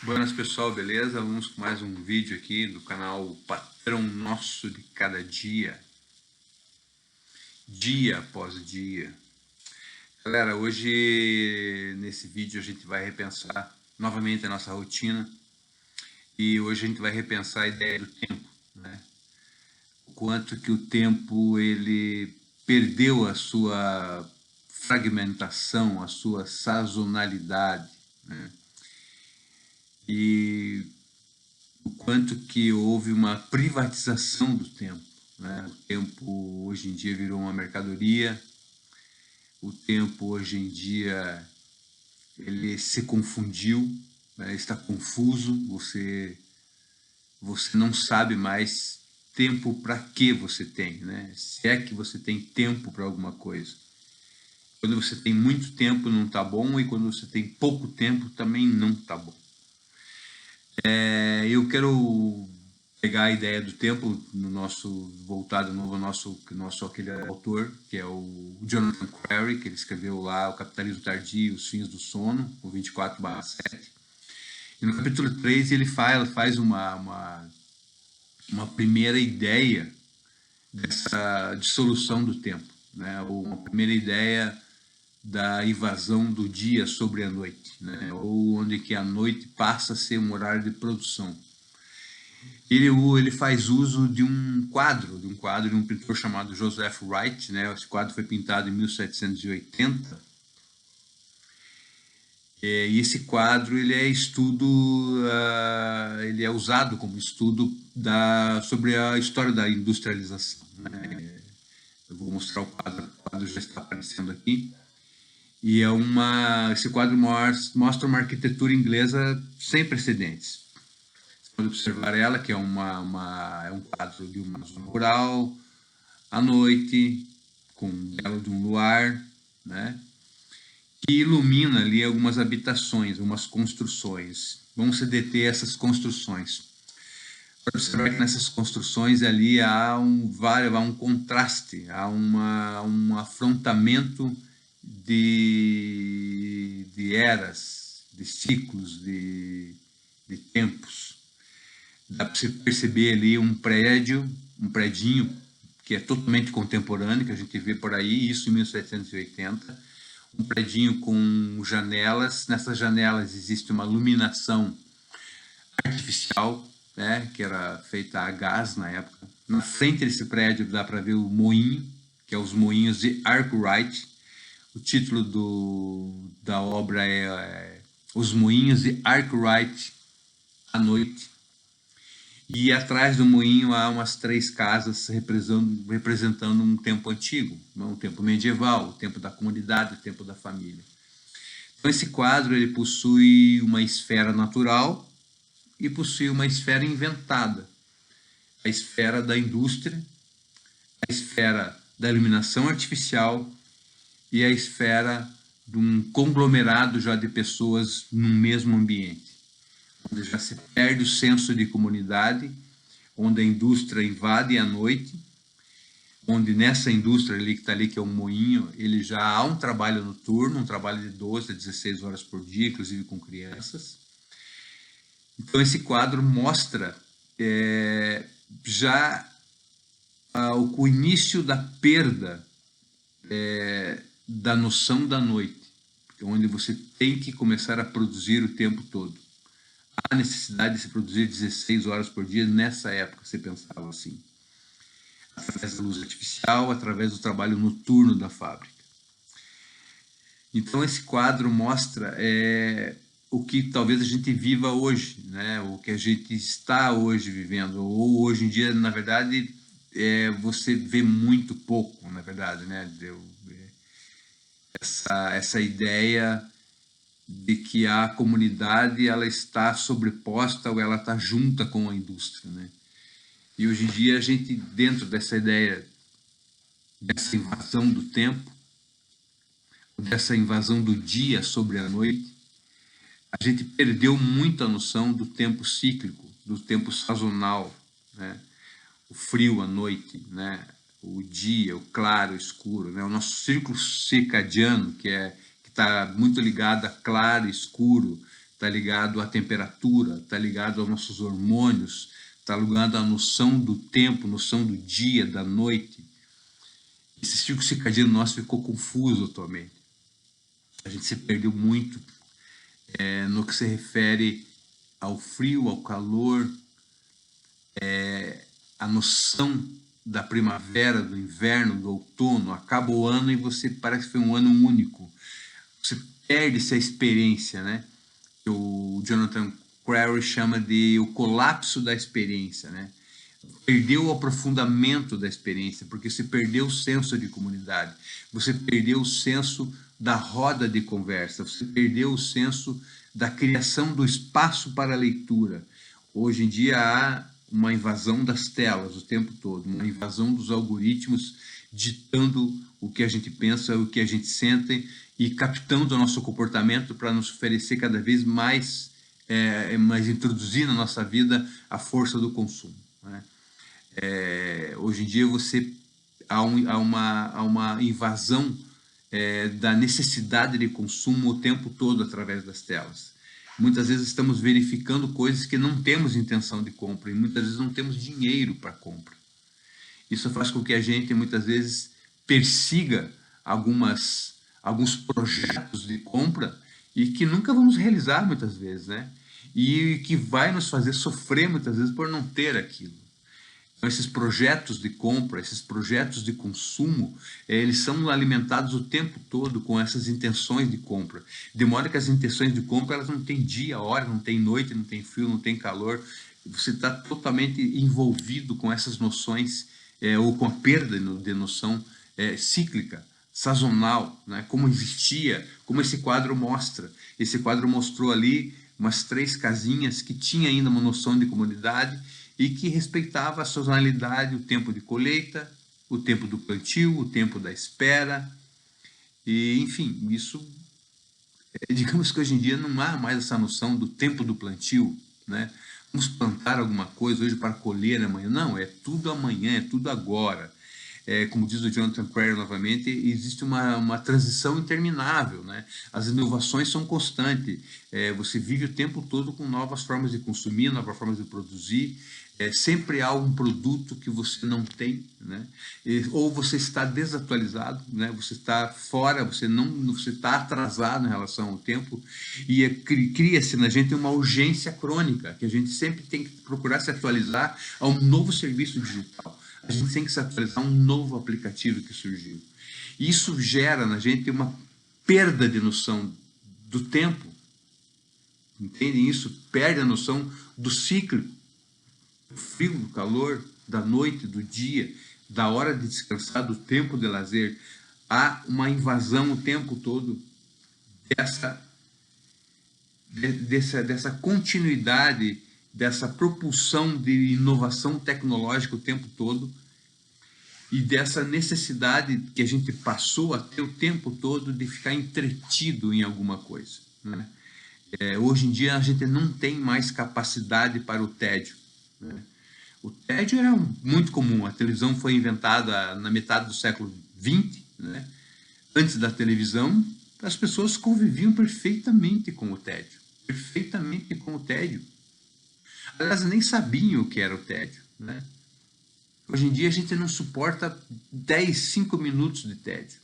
Buenas pessoal, beleza? Vamos com mais um vídeo aqui do canal Patrão Nosso de Cada Dia, dia após dia. Galera, hoje nesse vídeo a gente vai repensar novamente a nossa rotina e hoje a gente vai repensar a ideia do tempo, né? O quanto que o tempo ele perdeu a sua fragmentação, a sua sazonalidade, né? E o quanto que houve uma privatização do tempo, né? O tempo hoje em dia virou uma mercadoria, o tempo hoje em dia ele se confundiu, né? Está confuso, você não sabe mais tempo para que você tem, né? Se é que você tem tempo para alguma coisa. Quando você tem muito tempo não está bom e quando você tem pouco tempo também não está bom. Eu quero pegar a ideia do tempo no nosso voltado novo ao nosso aquele autor, que é o Jonathan Crary, que ele escreveu lá O Capitalismo Tardio, Os Fins do Sono, o 24/7. E no capítulo 3 ele faz uma primeira ideia dessa dissolução do tempo, né? Ou uma primeira ideia da invasão do dia sobre a noite, né? Ou onde que a noite passa a ser um horário de produção. Ele faz uso de um quadro de um pintor chamado Joseph Wright, né? Esse quadro foi pintado em 1780. E esse quadro ele é usado como estudo sobre a história da industrialização, né? Eu vou mostrar o quadro já está aparecendo aqui. E esse quadro mostra uma arquitetura inglesa sem precedentes. Você pode observar ela, que é um quadro de uma zona rural, à noite, com um belo de um luar, né? Que ilumina ali algumas habitações, algumas construções. Vamos se deter a essas construções. Para observar que nessas construções ali há um contraste, há um afrontamento de eras, de ciclos, de tempos. Dá para se perceber ali um predinho que é totalmente contemporâneo, que a gente vê por aí, isso em 1780, um predinho com janelas. Nessas janelas existe uma iluminação artificial, né, que era feita a gás na época. Na frente desse prédio dá para ver o moinho, que é os moinhos de Arkwright. O título da obra é Os Moinhos de Arkwright à Noite. E atrás do moinho há umas 3 casas representando um tempo antigo, um tempo medieval, o tempo da comunidade, o tempo da família. Então esse quadro ele possui uma esfera natural e possui uma esfera inventada, a esfera da indústria, a esfera da iluminação artificial e a esfera de um conglomerado já de pessoas no mesmo ambiente, onde já se perde o senso de comunidade, onde a indústria invade a noite, onde nessa indústria ali que está ali, que é um moinho, ele já há um trabalho noturno, um trabalho de 12 a 16 horas por dia, inclusive com crianças. Então esse quadro mostra já o início da perda da noção da noite, onde você tem que começar a produzir o tempo todo. Há necessidade de se produzir 16 horas por dia nessa época, você pensava assim, através da luz artificial, através do trabalho noturno da fábrica. Então esse quadro mostra o que talvez a gente viva hoje, né? O que a gente está hoje vivendo, ou hoje em dia, na verdade, você vê muito pouco, na verdade, né? Essa ideia de que a comunidade ela está sobreposta ou ela está junta com a indústria, né? E hoje em dia a gente, dentro dessa ideia, dessa invasão do tempo, dessa invasão do dia sobre a noite, a gente perdeu muito a noção do tempo cíclico, do tempo sazonal, né? O frio, a noite, né? O dia, o claro, o escuro, né? O nosso círculo circadiano, que está muito ligado a claro e escuro, está ligado à temperatura, está ligado aos nossos hormônios, está ligado à noção do tempo, noção do dia, da noite. Esse ciclo circadiano nosso ficou confuso atualmente. A gente se perdeu muito no que se refere ao frio, ao calor, a noção da primavera, do inverno, do outono. Acaba o ano e você parece que foi um ano único. Você perde essa experiência, né? O Jonathan Crary chama de o colapso da experiência, né? Perdeu o aprofundamento da experiência, porque você perdeu o senso de comunidade, você perdeu o senso da roda de conversa, você perdeu o senso da criação do espaço para a leitura. Hoje em dia há uma invasão das telas o tempo todo, uma invasão dos algoritmos ditando o que a gente pensa, o que a gente sente e captando o nosso comportamento para nos oferecer cada vez mais, introduzir na nossa vida a força do consumo, né? Hoje em dia há uma invasão da necessidade de consumo o tempo todo através das telas. Muitas vezes estamos verificando coisas que não temos intenção de compra e muitas vezes não temos dinheiro para compra. Isso faz com que a gente muitas vezes persiga alguns projetos de compra e que nunca vamos realizar muitas vezes, né? E que vai nos fazer sofrer muitas vezes por não ter aquilo. Então, esses projetos de compra, esses projetos de consumo, eles são alimentados o tempo todo com essas intenções de compra. De modo que as intenções de compra, elas não têm dia, hora, não tem noite, não tem frio, não tem calor. Você está totalmente envolvido com essas noções, ou com a perda de noção cíclica, sazonal, né? Como existia, como esse quadro mostra. Esse quadro mostrou ali umas 3 casinhas que tinha ainda uma noção de comunidade e que respeitava a sazonalidade, o tempo de colheita, o tempo do plantio, o tempo da espera. E, enfim, isso, digamos que hoje em dia não há mais essa noção do tempo do plantio, né? Vamos plantar alguma coisa hoje para colher amanhã. Não, é tudo amanhã, é tudo agora. Como diz o Jonathan Crary novamente, existe uma transição interminável, né? As inovações são constantes. Você vive o tempo todo com novas formas de consumir, novas formas de produzir. Sempre há um produto que você não tem, né? Ou você está desatualizado, né? Você está fora, você está atrasado em relação ao tempo e cria-se na gente uma urgência crônica, que a gente sempre tem que procurar se atualizar a um novo serviço digital. A gente tem que se atualizar a um novo aplicativo que surgiu. E isso gera na gente uma perda de noção do tempo. Entendem isso? Perde a noção do ciclo, do frio, do calor, da noite, do dia, da hora de descansar, do tempo de lazer. Há uma invasão o tempo todo dessa continuidade, dessa propulsão de inovação tecnológica o tempo todo e dessa necessidade que a gente passou a ter o tempo todo de ficar entretido em alguma coisa, né? Hoje em dia a gente não tem mais capacidade para o tédio, né? O tédio era muito comum. A televisão foi inventada na metade do século XX, né? Antes da televisão, as pessoas conviviam perfeitamente com o tédio. Perfeitamente com o tédio. Elas nem sabiam o que era o tédio, né? Hoje em dia a gente não suporta 5 minutos de tédio.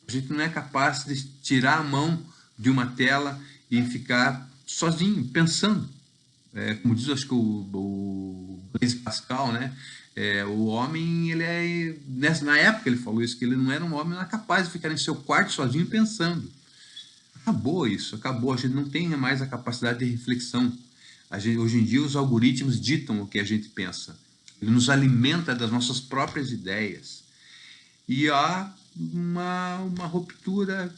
A gente não é capaz de tirar a mão de uma tela e ficar sozinho, pensando. Como diz, acho que o Blaise Pascal, né? O homem, na época ele falou isso, que ele não era um homem, não era capaz de ficar em seu quarto sozinho pensando. Acabou isso, acabou. A gente não tem mais a capacidade de reflexão. Hoje em dia os algoritmos ditam o que a gente pensa. Ele nos alimenta das nossas próprias ideias. E há uma ruptura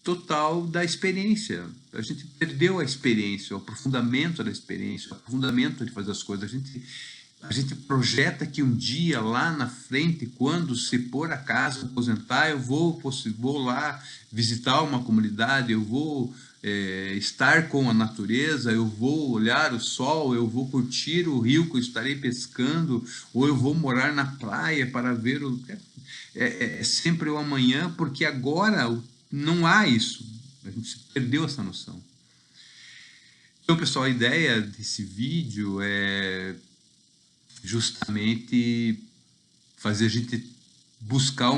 total da experiência. A gente perdeu a experiência, o aprofundamento da experiência, o aprofundamento de fazer as coisas. A gente projeta que um dia, lá na frente, quando se por acaso aposentar, eu vou lá visitar uma comunidade, eu vou estar com a natureza, eu vou olhar o sol, eu vou curtir o rio que eu estarei pescando, ou eu vou morar na praia para ver o... É sempre o amanhã, porque agora não há isso. A gente perdeu essa noção. Então, pessoal, a ideia desse vídeo é justamente fazer a gente buscar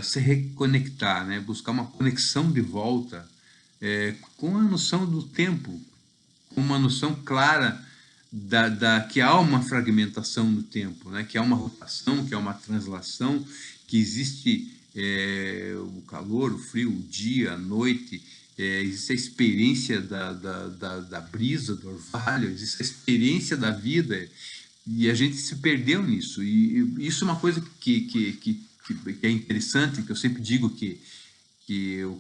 se reconectar, né? Buscar uma conexão de volta com a noção do tempo, com uma noção clara que há uma fragmentação do tempo, né? Que há uma rotação, que há uma translação, que existe o calor, o frio, o dia, a noite, existe a experiência da brisa, do orvalho, existe a experiência da vida, e a gente se perdeu nisso. E isso é uma coisa que é interessante, que eu sempre digo que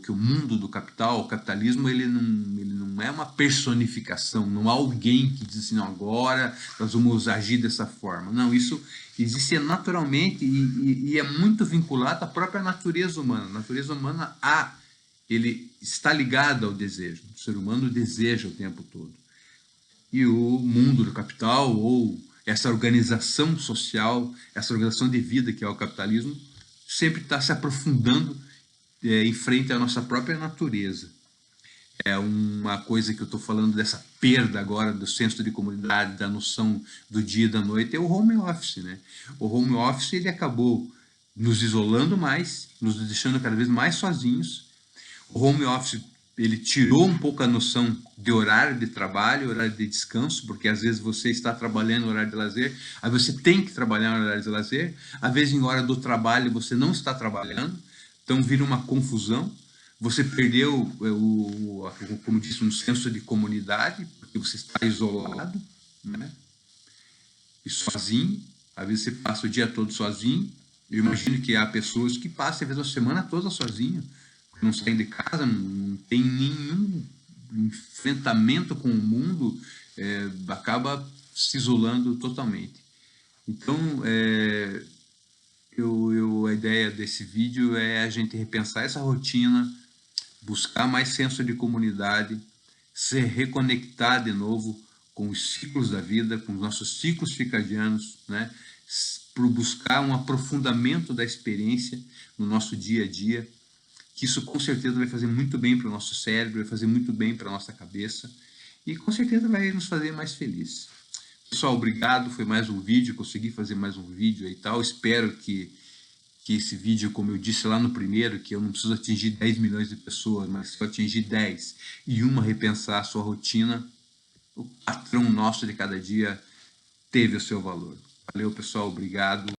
o mundo do capital, o capitalismo, ele não é uma personificação, não há alguém que diz assim, não, agora nós vamos agir dessa forma. Não, isso existe naturalmente e é muito vinculado à própria natureza humana. A natureza humana ele está ligado ao desejo. O ser humano deseja o tempo todo. E o mundo do capital, ou essa organização social, essa organização de vida que é o capitalismo, sempre está se aprofundando em frente à nossa própria natureza. É uma coisa que eu estou falando dessa perda agora do senso de comunidade, da noção do dia e da noite, é o home office, né? O home office, ele acabou nos isolando mais, nos deixando cada vez mais sozinhos. O home office, ele tirou um pouco a noção de horário de trabalho, horário de descanso, porque às vezes você está trabalhando no horário de lazer, aí você tem que trabalhar no horário de lazer, às vezes em hora do trabalho você não está trabalhando, então vira uma confusão. Você perdeu, como disse, um senso de comunidade, porque você está isolado, né? E sozinho. Às vezes você passa o dia todo sozinho. Eu imagino que há pessoas que passam, às vezes, a semana toda sozinho, não saem de casa, não tem nenhum enfrentamento com o mundo, acaba se isolando totalmente. Então, a ideia desse vídeo é a gente repensar essa rotina, buscar mais senso de comunidade, se reconectar de novo com os ciclos da vida, com os nossos ciclos circadianos, né? Para buscar um aprofundamento da experiência no nosso dia a dia, que isso com certeza vai fazer muito bem para o nosso cérebro, vai fazer muito bem para a nossa cabeça e com certeza vai nos fazer mais felizes. Pessoal, obrigado, foi mais um vídeo, consegui fazer mais um vídeo e tal, espero que esse vídeo, como eu disse lá no primeiro, que eu não preciso atingir 10 milhões de pessoas, mas se eu atingir 10 e uma repensar a sua rotina, o patrão nosso de cada dia teve o seu valor. Valeu, pessoal, obrigado.